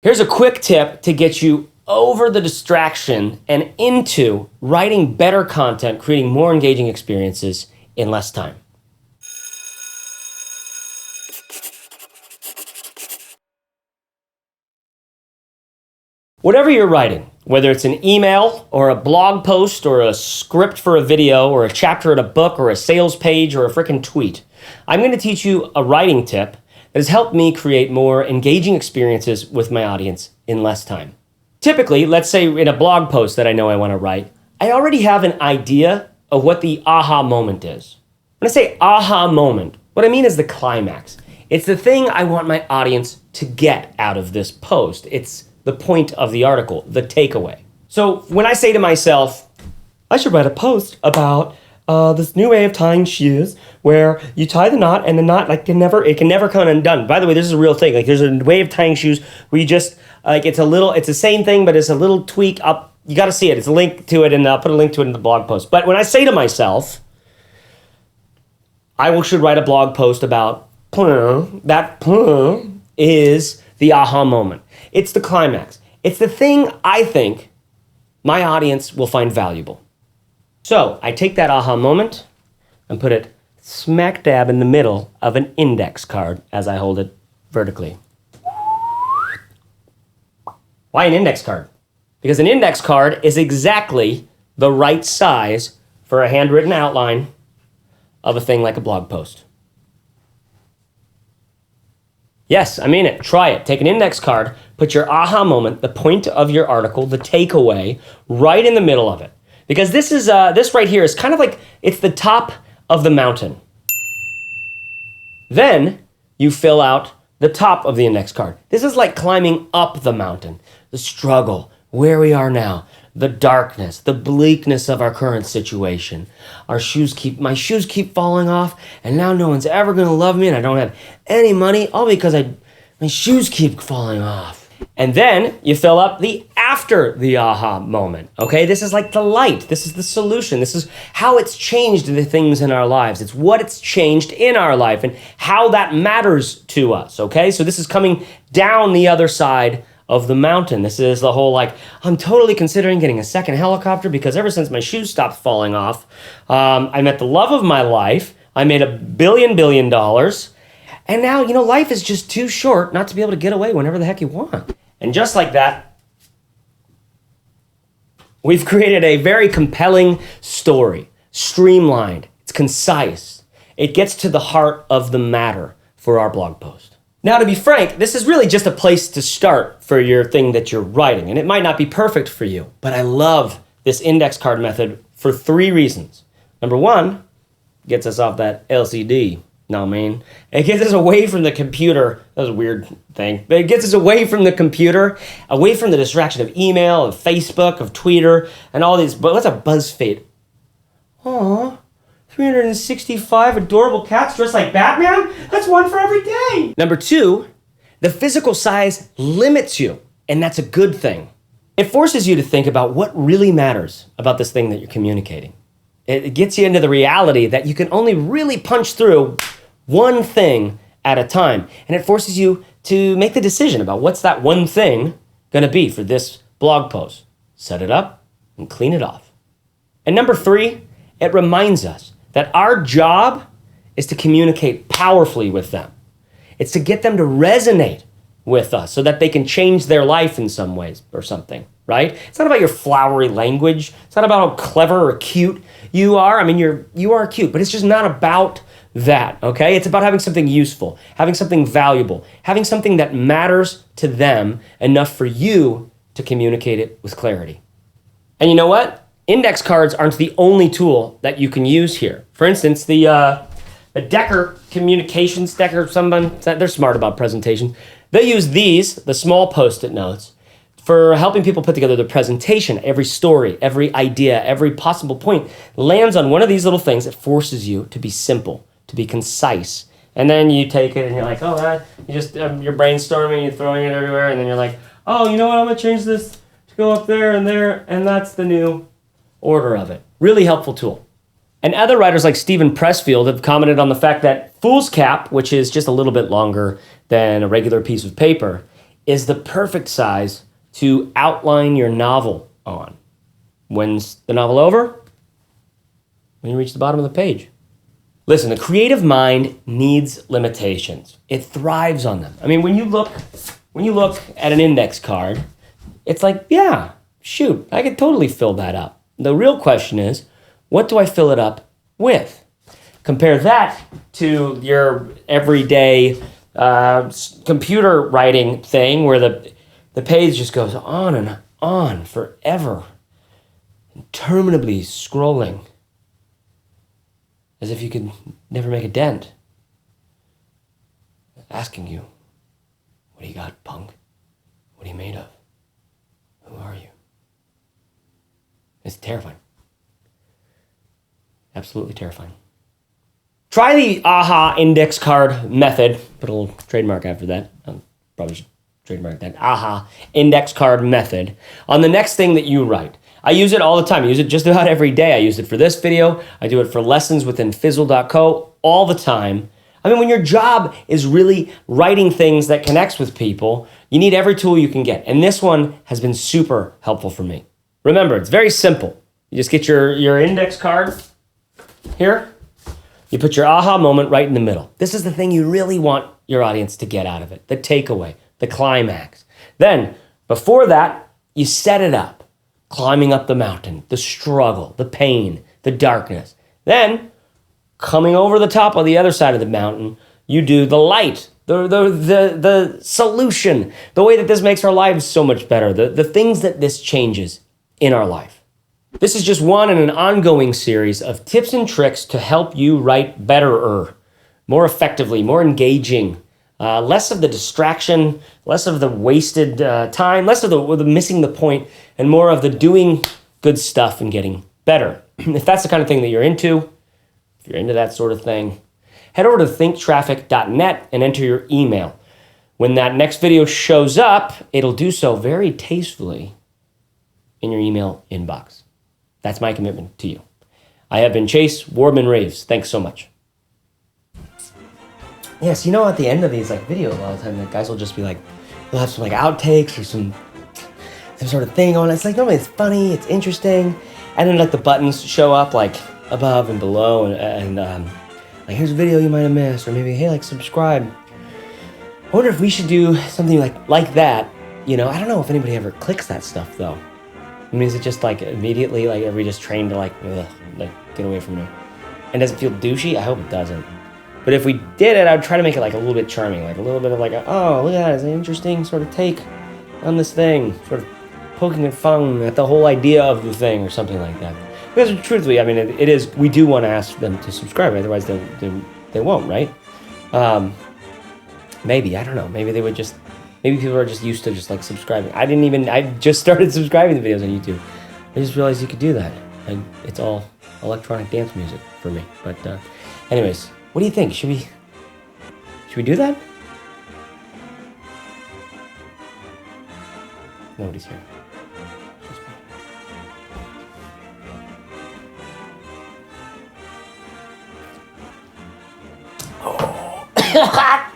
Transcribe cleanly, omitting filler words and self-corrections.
Here's a quick tip to get you over the distraction and into writing better content, creating more engaging experiences in less time. Whatever you're writing, whether it's an email or a blog post or a script for a video or a chapter in a book or a sales page or a freaking tweet, I'm going to teach you a writing tip that has helped me create more engaging experiences with my audience in less time. Typically, let's say in a blog post that I know I want to write, I already have an idea of what the aha moment is. When I say aha moment, what I mean is the climax. It's the thing I want my audience to get out of this post. It's the point of the article, the takeaway. So when I say to myself, I should write a post about this new way of tying shoes where you tie the knot and the knot can never come undone. By the way, this is a real thing. There's a way of tying shoes where you just it's the same thing, but it's a little tweak up. You got to see it. It's a link to it, and I'll put a link to it in the blog post. But when I say to myself, should write a blog post about that is the aha moment. It's the climax. It's the thing I think my audience will find valuable. So I take that aha moment and put it smack dab in the middle of an index card as I hold it vertically. Why an index card? Because an index card is exactly the right size for a handwritten outline of a thing like a blog post. Yes, I mean it. Try it. Take an index card, put your aha moment, the point of your article, the takeaway, right in the middle of it. Because this right here is kind of like, it's the top of the mountain. Then you fill out the top of the index card. This is like climbing up the mountain, the struggle, where we are now, the darkness, the bleakness of our current situation. My shoes keep falling off, and now no one's ever gonna love me, and I don't have any money, all because my shoes keep falling off. And then you fill up the after the aha moment, okay? This is like the light. This is the solution. This is how it's changed the things in our lives. It's what it's changed in our life and how that matters to us, okay? So this is coming down the other side of the mountain. This is the whole I'm totally considering getting a second helicopter because ever since my shoes stopped falling off, I met the love of my life. I made $1 billion. And now, life is just too short not to be able to get away whenever the heck you want. And just like that, we've created a very compelling story, streamlined, it's concise. It gets to the heart of the matter for our blog post. Now, to be frank, this is really just a place to start for your thing that you're writing, and it might not be perfect for you, but I love this index card method for 3 reasons. Number 1, gets us off that LCD. No, man. It gets us away from the computer. That was a weird thing. But it gets us away from the computer, away from the distraction of email, of Facebook, of Twitter, and all these. But what's a BuzzFeed? Aw, 365 adorable cats dressed like Batman? That's one for every day. Number 2, the physical size limits you, and that's a good thing. It forces you to think about what really matters about this thing that you're communicating. It gets you into the reality that you can only really punch through one thing at a time. And it forces you to make the decision about what's that one thing going to be for this blog post. Set it up and clean it off. And number 3, it reminds us that our job is to communicate powerfully with them. It's to get them to resonate with us so that they can change their life in some ways or something, right? It's not about your flowery language. It's not about how clever or cute you are. I mean, you are cute, but it's just not about that, okay? It's about having something useful, having something valuable, having something that matters to them enough for you to communicate it with clarity. And you know what? Index cards aren't the only tool that you can use here. For instance, the Decker Communications, they're smart about presentation. They use these, the small Post-it notes, for helping people put together the presentation. Every story, every idea, every possible point lands on one of these little things that forces you to be simple, to be concise. And then you take it and you're like, you're brainstorming, you're throwing it everywhere, and then you're like, oh, you know what, I'm gonna change this to go up there, and that's the new order of it. Really helpful tool. And other writers like Stephen Pressfield have commented on the fact that foolscap, which is just a little bit longer than a regular piece of paper, is the perfect size to outline your novel on. When's the novel over? When you reach the bottom of the page. Listen, the creative mind needs limitations. It thrives on them. I mean, when you look at an index card, it's like, yeah, shoot, I could totally fill that up. The real question is, what do I fill it up with? Compare that to your everyday computer writing thing where the page just goes on and on forever, interminably scrolling, as if you could never make a dent. Asking you, what do you got, punk? What are you made of? Who are you? It's terrifying. Absolutely terrifying. Try the AHA index card method. Put a little trademark after that. Probably should trademark that. AHA index card method on the next thing that you write. I use it all the time. I use it just about every day. I use it for this video. I do it for lessons within Fizzle.co all the time. I mean, when your job is really writing things that connects with people, you need every tool you can get. And this one has been super helpful for me. Remember, it's very simple. You just get your index card here. You put your aha moment right in the middle. This is the thing you really want your audience to get out of it, the takeaway, the climax. Then, before that, you set it up. Climbing up the mountain, the struggle, the pain, the darkness. Then, coming over the top on the other side of the mountain, you do the light, the solution, the way that this makes our lives so much better, the things that this changes in our life. This is just one in an ongoing series of tips and tricks to help you write better, more effectively, more engaging, less of the distraction, less of the wasted time, less of the missing the point, and more of the doing good stuff and getting better. If that's the kind of thing that you're into, if you're into that sort of thing, head over to thinktraffic.net and enter your email. When that next video shows up, it'll do so very tastefully in your email inbox. That's my commitment to you. I have been Chase Wardman-Raves. Thanks so much. Yes, you know, at the end of these videos, a lot of the time, the guys will just be like, they'll have some outtakes or some sort of thing on. It's normally it's funny, it's interesting, and then the buttons show up above and below, and here's a video you might have missed, or maybe hey, subscribe. I wonder if we should do something like that. I don't know if anybody ever clicks that stuff though. I mean, is it just immediately are we just trained to get away from me? And does it feel douchey? I hope it doesn't. But if we did it, I would try to make it a little bit charming, a little bit of oh, look at that, it's an interesting sort of take on this thing, sort of poking at fun at the whole idea of the thing or something like that. Because truthfully, I mean, it is, we do want to ask them to subscribe, otherwise they won't, right? Maybe, I don't know, maybe people are just used to just subscribing. I just started subscribing to videos on YouTube. I just realized you could do that. And it's all electronic dance music for me. But anyways, what do you think? Should we do that? Nobody's here. Just me. Oh.